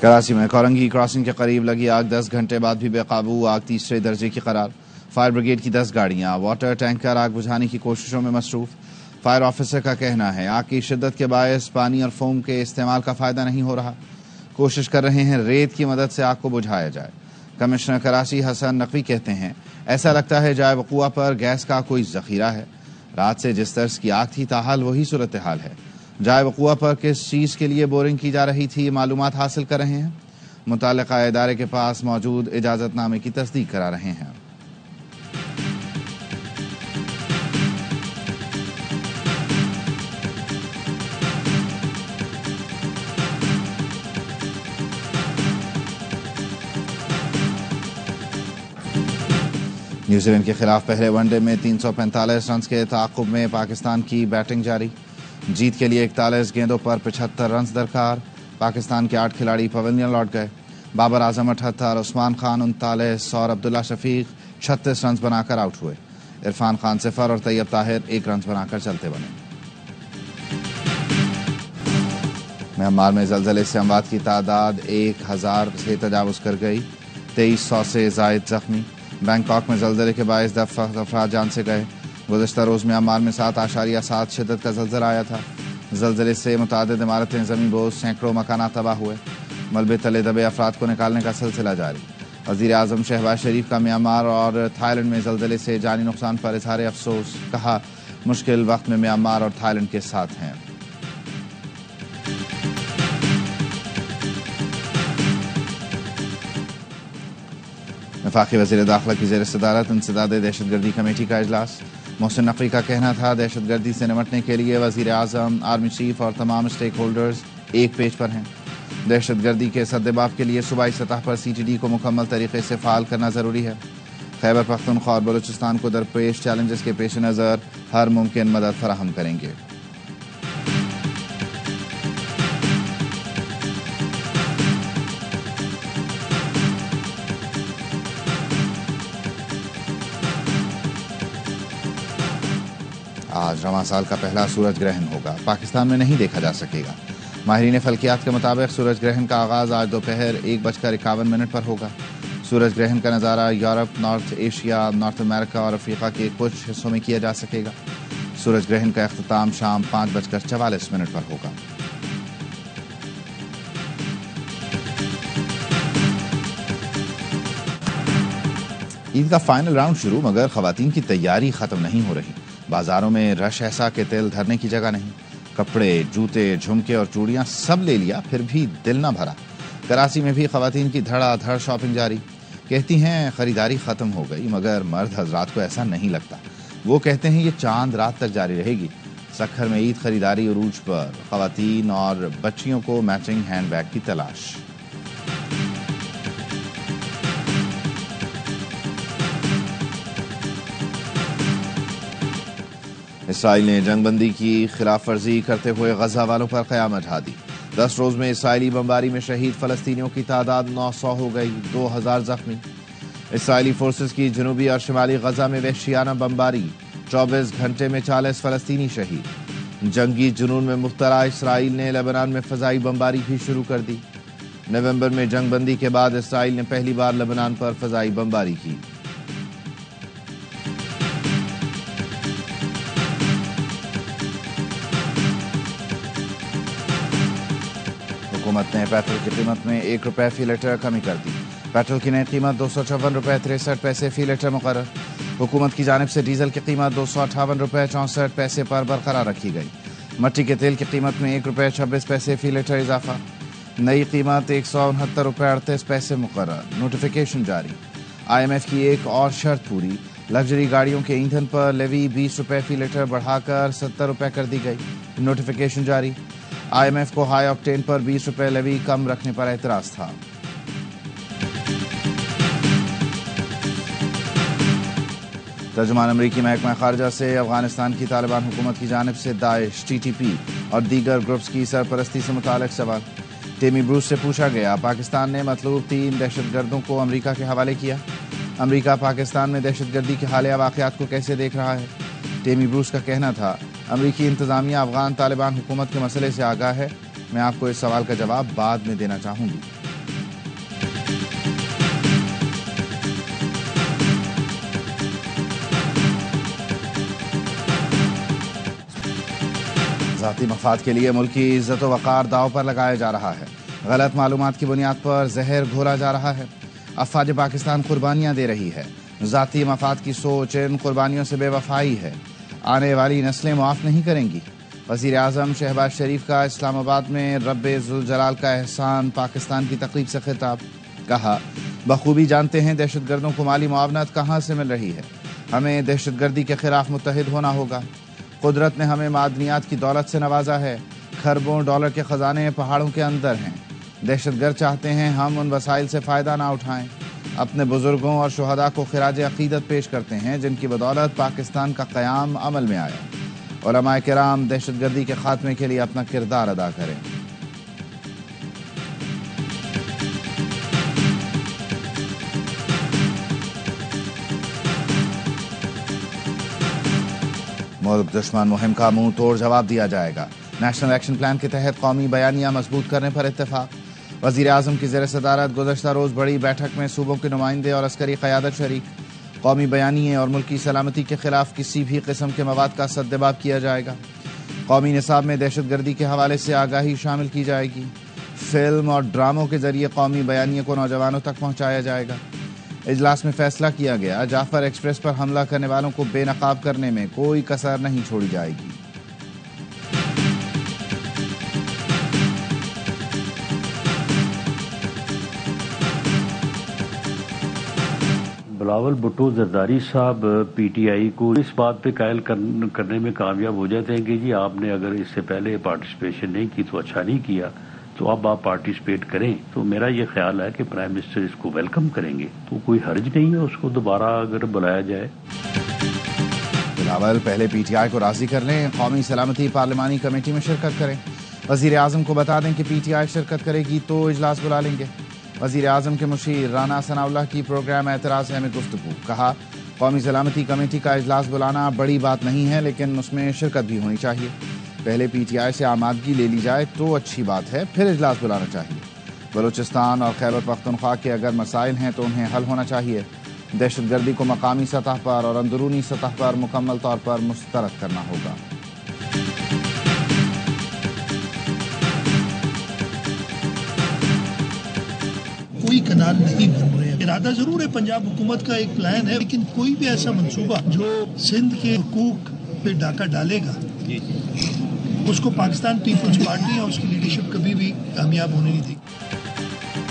کراچی میں کورنگی کراسنگ کے قریب لگی آگ 10 گھنٹے بعد بھی بے قابو، آگ تیسرے درجے کی قرار۔ فائر بریگیڈ کی 10 گاڑیاں واٹر ٹینکر آگ بجھانے کی کوششوں میں مصروف۔ فائر آفیسر کا کہنا ہے آگ کی شدت کے باعث پانی اور فوم کے استعمال کا فائدہ نہیں ہو رہا، کوشش کر رہے ہیں ریت کی مدد سے آگ کو بجھایا جائے۔ کمشنر کراچی حسن نقوی کہتے ہیں ایسا لگتا ہے جائے وقوع پر گیس کا کوئی ذخیرہ ہے، رات سے جس طرز کی آگ تھی تاحال وہی صورتحال ہے۔ جائے وقوع پر کس چیز کے لیے بورنگ کی جا رہی تھی معلومات حاصل کر رہے ہیں، متعلقہ ادارے کے پاس موجود اجازت نامے کی تصدیق کرا رہے ہیں۔ نیوزی لینڈ کے خلاف پہلے ون ڈے میں 345 رنز کے تعاقب میں پاکستان کی بیٹنگ جاری، جیت کے لیے 41 گیندوں پر 75 رنز درکار۔ پاکستان کے 8 کھلاڑی پویلین لوٹ گئے، بابر اعظم 78، عثمان خان 39 اور عبداللہ شفیق 36 رنز بنا کر آؤٹ ہوئے۔ عرفان خان 0 اور طیب طاہر 1 رنز بنا کر چلتے بنے۔ میانمار میں زلزلے سے اموات کی تعداد 1000 سے تجاوز کر گئی، 2300 سے زائد زخمی۔ بینکاک میں زلزلے کے باعث 10 افراد جان سے گئے۔ گزشتہ روز میانمار میں 7.7 شدت کا زلزلہ آیا تھا۔ زلزلے سے متعدد عمارتیں زمین بوس، سینکڑوں مکانات تباہ ہوئے، ملبے تلے دبے افراد کو نکالنے کا سلسلہ جاری۔ وزیر اعظم شہباز شریف کا میانمار اور تھائی لینڈ میں زلزلے سے جانی نقصان پر اظہار افسوس، کہا مشکل وقت میں میانمار اور تھائی لینڈ کے ساتھ ہیں۔ وفاقی وزیر داخلہ کی زیر صدارت انسداد دہشت گردی کمیٹی کا اجلاس۔ محسن نقوی کا کہنا تھا دہشت گردی سے نمٹنے کے لیے وزیر اعظم، آرمی چیف اور تمام اسٹیک ہولڈرز ایک پیج پر ہیں۔ دہشت گردی کے سدباب کے لیے صوبائی سطح پر CTD کو مکمل طریقے سے فعال کرنا ضروری ہے۔ خیبر پختونخوا اور بلوچستان کو درپیش چیلنجز کے پیش نظر ہر ممکن مدد فراہم کریں گے۔ آج رواں سال کا پہلا سورج گرہن ہوگا، پاکستان میں نہیں دیکھا جا سکے گا۔ ماہرین فلکیات کے مطابق سورج گرہن کا آغاز آج دوپہر 1:51 پر ہوگا۔ سورج گرہن کا نظارہ یورپ، نارتھ ایشیا، نارتھ امریکہ اور افریقہ کے کچھ حصوں میں کیا جا سکے گا۔ سورج گرہن کا اختتام شام 5:44 پر ہوگا۔ عید کا فائنل راؤنڈ شروع، مگر خواتین کی تیاری ختم نہیں ہو رہی۔ بازاروں میں رش ایسا کہ تل دھرنے کی جگہ نہیں، کپڑے، جوتے، جھمکے اور چوڑیاں سب لے لیا پھر بھی دل نہ بھرا۔ کراچی میں بھی خواتین کی دھڑا دھڑ شاپنگ جاری، کہتی ہیں خریداری ختم ہو گئی، مگر مرد حضرات کو ایسا نہیں لگتا۔ وہ کہتے ہیں یہ چاند رات تک جاری رہے گی۔ سکھر میں عید خریداری عروج پر، خواتین اور بچیوں کو میچنگ ہینڈ بیگ کی تلاش۔ اسرائیل نے جنگ بندی کی خلاف ورزی کرتے ہوئے غزہ والوں پر قیامت ڈھا دی۔ 10 روز میں اسرائیلی بمباری میں شہید فلسطینیوں کی تعداد 900 ہو گئی، 2000 زخمی۔ اسرائیلی فورسز کی جنوبی اور شمالی غزہ میں وحشیانہ بمباری، 24 گھنٹے میں 40 فلسطینی شہید۔ جنگی جنون میں مبتلا اسرائیل نے لبنان میں فضائی بمباری بھی شروع کر دی۔ نومبر میں جنگ بندی کے بعد اسرائیل نے پہلی بار لبنان پر فضائی بمباری کی۔ حکومت نے پیٹرول کی قیمت میں 1 روپے فی لیٹر کمی کر دی۔ پیٹرول کی نئی قیمت 256 روپے 63 پیسے فی لیٹر مقرر۔ حکومت کی جانب سے ڈیزل کی قیمت 258 روپے 64 پیسے پر برقرار رکھی گئی۔ مٹی کے تیل کی قیمت میں 1 روپے 26 پیسے فی لیٹر اضافہ، نئی قیمت 169 روپے 38 پیسے مقرر۔ نوٹیفیکیشن جاری۔ IMF کی ایک اور شرط پوری، لگژری گاڑیوں کے ایندھن پر لیوی 20 روپے فی لیٹر بڑھا کر 70 روپے کر دی گئی۔ نوٹیفیکیشن جاری۔ IMF کو ہائی آکٹین پر 20 روپے لیوی کم رکھنے پر اعتراض تھا۔ ترجمان امریکی محکمہ خارجہ سے افغانستان کی طالبان حکومت کی جانب سے داعش، TTP اور دیگر گروپس کی سرپرستی سے متعلق سوال۔ ٹیمی بروس سے پوچھا گیا پاکستان نے مطلوب 3 دہشت گردوں کو امریکہ کے حوالے کیا، امریکہ پاکستان میں دہشت گردی کے حالیہ واقعات کو کیسے دیکھ رہا ہے؟ ٹیمی بروس کا کہنا تھا امریکی انتظامیہ افغان طالبان حکومت کے مسئلے سے آگاہ ہے، میں آپ کو اس سوال کا جواب بعد میں دینا چاہوں گی۔ ذاتی مفاد کے لیے ملکی عزت و وقار داؤ پر لگایا جا رہا ہے، غلط معلومات کی بنیاد پر زہر گھولا جا رہا ہے، افواج پاکستان قربانیاں دے رہی ہے، ذاتی مفاد کی سوچ ان قربانیوں سے بے وفائی ہے، آنے والی نسلیں معاف نہیں کریں گی۔ وزیر اعظم شہباز شریف کا اسلام آباد میں رب ذوالجلال کا احسان پاکستان کی تقریب سے خطاب، کہا بخوبی جانتے ہیں دہشت گردوں کو مالی معاونت کہاں سے مل رہی ہے، ہمیں دہشت گردی کے خلاف متحد ہونا ہوگا۔ قدرت نے ہمیں معدنیات کی دولت سے نوازا ہے، کھربوں ڈالر کے خزانے پہاڑوں کے اندر ہیں، دہشت گرد چاہتے ہیں ہم ان وسائل سے فائدہ نہ اٹھائیں، اپنے بزرگوں اور شہداء کو خراج عقیدت پیش کرتے ہیں جن کی بدولت پاکستان کا قیام عمل میں آیا۔ علماء کرام دہشت گردی کے خاتمے کے لیے اپنا کردار ادا کریں۔ ملک دشمن مہم کا منہ توڑ جواب دیا جائے گا، نیشنل ایکشن پلان کے تحت قومی بیانیہ مضبوط کرنے پر اتفاق۔ وزیر اعظم کی زیر صدارت گزشتہ روز بڑی بیٹھک میں صوبوں کے نمائندے اور عسکری قیادت شریک۔ قومی بیانیے اور ملکی سلامتی کے خلاف کسی بھی قسم کے مواد کا سدباب کیا جائے گا۔ قومی نصاب میں دہشت گردی کے حوالے سے آگاہی شامل کی جائے گی۔ فلم اور ڈراموں کے ذریعے قومی بیانیے کو نوجوانوں تک پہنچایا جائے گا۔ اجلاس میں فیصلہ کیا گیا جعفر ایکسپریس پر حملہ کرنے والوں کو بے نقاب کرنے میں کوئی کسر نہیں چھوڑی جائے گی۔ بلاول بھٹو زرداری صاحب پی ٹی آئی کو اس بات پہ قائل کرنے میں کامیاب ہو جاتے ہیں کہ جی آپ نے اگر اس سے پہلے پارٹیسپیشن نہیں کی تو اچھا نہیں کیا، تو اب آپ پارٹیسپیٹ کریں۔ تو میرا یہ خیال ہے کہ پرائم منسٹر اس کو ویلکم کریں گے، تو کوئی حرج نہیں ہے اس کو دوبارہ اگر بلایا جائے۔ بلاول پہلے پی ٹی آئی کو راضی کر لیں، قومی سلامتی پارلیمانی کمیٹی میں شرکت کریں، وزیر اعظم کو بتا دیں کہ پی ٹی آئی شرکت کرے گی تو اجلاس بلا لیں گے۔ وزیر اعظم کے مشیر رانا ثناء اللہ کی پروگرام اعتراض میں گفتگو، کہا قومی سلامتی کمیٹی کا اجلاس بلانا بڑی بات نہیں ہے لیکن اس میں شرکت بھی ہونی چاہیے، پہلے پی ٹی آئی سے آمادگی لے لی جائے تو اچھی بات ہے، پھر اجلاس بلانا چاہیے۔ بلوچستان اور خیبر پختونخوا کے اگر مسائل ہیں تو انہیں حل ہونا چاہیے، دہشت گردی کو مقامی سطح پر اور اندرونی سطح پر مکمل طور پر مسترد کرنا ہوگا۔ کوئی کنال نہیں بن رہے، ارادہ ضرور ہے، پنجاب حکومت کا ایک پلان ہے، لیکن کوئی بھی ایسا منصوبہ جو سندھ کے حقوق پہ ڈاکہ ڈالے گا اس کو پاکستان پیپلز پارٹی اور اس کی لیڈرشپ کبھی بھی کامیاب ہونے نہیں دے گی۔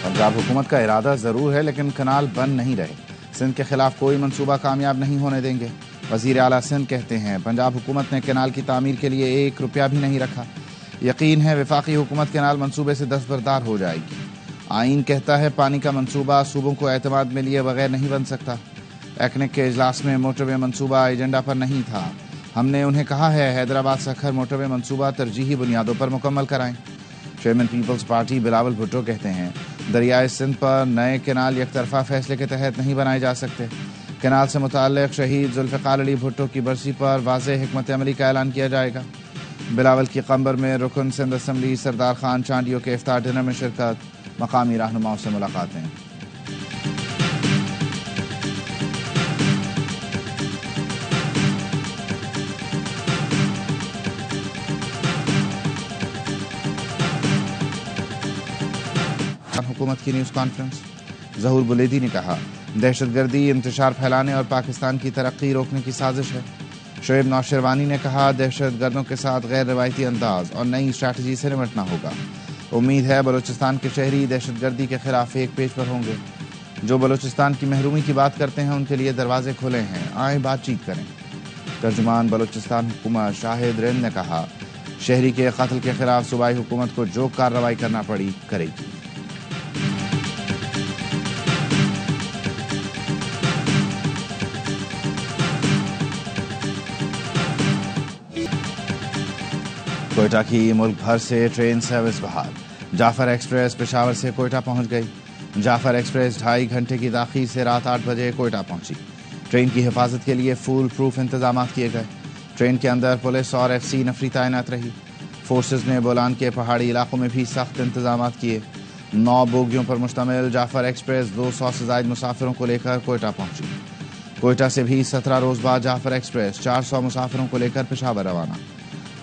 پنجاب حکومت کا ارادہ ضرور ہے لیکن کنال بن نہیں رہے، سندھ کے خلاف کوئی منصوبہ کامیاب نہیں ہونے دیں گے۔ وزیر اعلیٰ سندھ کہتے ہیں پنجاب حکومت نے کنال کی تعمیر کے لیے 1 روپیہ بھی نہیں رکھا، یقین ہے وفاقی حکومت کنال منصوبے سے دستبردار ہو جائے گی۔ آئین کہتا ہے پانی کا منصوبہ صوبوں کو اعتماد میں لیے بغیر نہیں بن سکتا۔ ایکنک کے اجلاس میں موٹر وے منصوبہ ایجنڈا پر نہیں تھا، ہم نے انہیں کہا ہے حیدرآباد سکھر موٹر وے منصوبہ ترجیحی بنیادوں پر مکمل کرائیں۔ Chairman peoples party Bilawal Bhutto کہتے ہیں دریائے سندھ پر نئے کنال یک طرفہ فیصلے کے تحت نہیں بنائے جا سکتے۔ کنال سے متعلق شہید ذوالفقار علی بھٹو کی برسی پر واضح حکمت عملی کا اعلان کیا جائے گا۔ بلاول کی قمبر میں رکن سندھ اسمبلی سردار خان چانڈیو کے افطار ڈنر میں شرکت، مقامی رہنماؤں سے ملاقاتیں۔ حکومت کی نیوز کانفرنس، ظہور بلیدی نے کہا دہشت گردی انتشار پھیلانے اور پاکستان کی ترقی روکنے کی سازش ہے۔ شعیب نوشروانی نے کہا دہشت گردوں کے ساتھ غیر روایتی انداز اور نئی اسٹریٹجی سے نمٹنا ہوگا، امید ہے بلوچستان کے شہری دہشت گردی کے خلاف ایک پیج پر ہوں گے، جو بلوچستان کی محرومی کی بات کرتے ہیں ان کے لیے دروازے کھلے ہیں، آئیں بات چیت کریں۔ ترجمان بلوچستان حکومت شاہد رند نے کہا شہری کے قتل کے خلاف صوبائی حکومت کو جو کارروائی کرنا پڑی کرے گی۔ کوئٹہ کی ملک بھر سے ٹرین سروس بحال، جعفر ایکسپریس پشاور سے کوئٹہ پہنچ گئی۔ جعفر ایکسپریس 2.5 گھنٹے کی تاخیر سے رات 8 بجے کوئٹہ پہنچی۔ ٹرین کی حفاظت کے لیے فول پروف انتظامات کیے گئے۔ ٹرین کے اندر پولیس اور ایف سی نفری تعینات رہی۔ فورسز نے بولان کے پہاڑی علاقوں میں بھی سخت انتظامات کیے۔ 9 بوگیوں پر مشتمل جعفر ایکسپریس 200 سے زائد مسافروں کو لے کر کوئٹہ پہنچی۔ کوئٹہ سے بھی 17 روز بعد جعفر ایکسپریس 400 مسافروں کو لے کر پشاور روانہ۔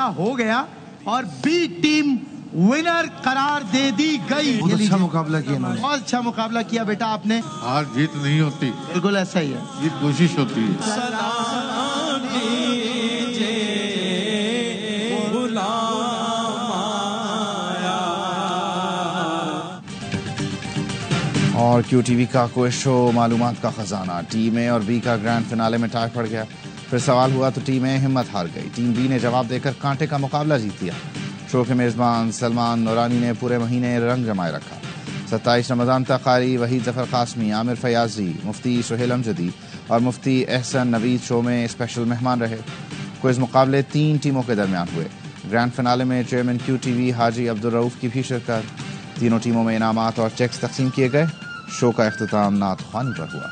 فیصلہ ہو گیا اور بی ٹیم ونر قرار دے دی گئی. بہت اچھا مقابلہ کیا انہوں نے. بہت اچھا مقابلہ کیا بیٹا آپ نے. ہار جیت نہیں ہوتی, بالکل ایسا ہی ہے, یہ کوشش ہوتی ہے. اور کیو ٹی وی کا کوئی شو معلومات کا خزانہ. ٹیم اے اور بی کا گرینڈ فنالے میں ٹائی پڑ گیا. پھر سوال ہوا تو ٹیم اے ہمت ہار گئی. ٹیم بی نے جواب دے کر کانٹے کا مقابلہ جیت لیا. شو کے میزبان سلمان نورانی نے پورے مہینے رنگ جمائے رکھا. 27 رمضان تک قاری وحید ظفر قاسمی, عامر فیاضی, مفتی سہیل امجدی اور مفتی احسن نوید شو میں اسپیشل مہمان رہے. کوئز مقابلے 3 ٹیموں کے درمیان ہوئے. گرینڈ فنالے میں چیئرمین کیو ٹی وی حاجی عبدالرؤف کی بھی شرکت. تینوں ٹیموں میں انعامات اور چیکس تقسیم کیے گئے. شو کا اختتام نعت خوانی پر ہوا.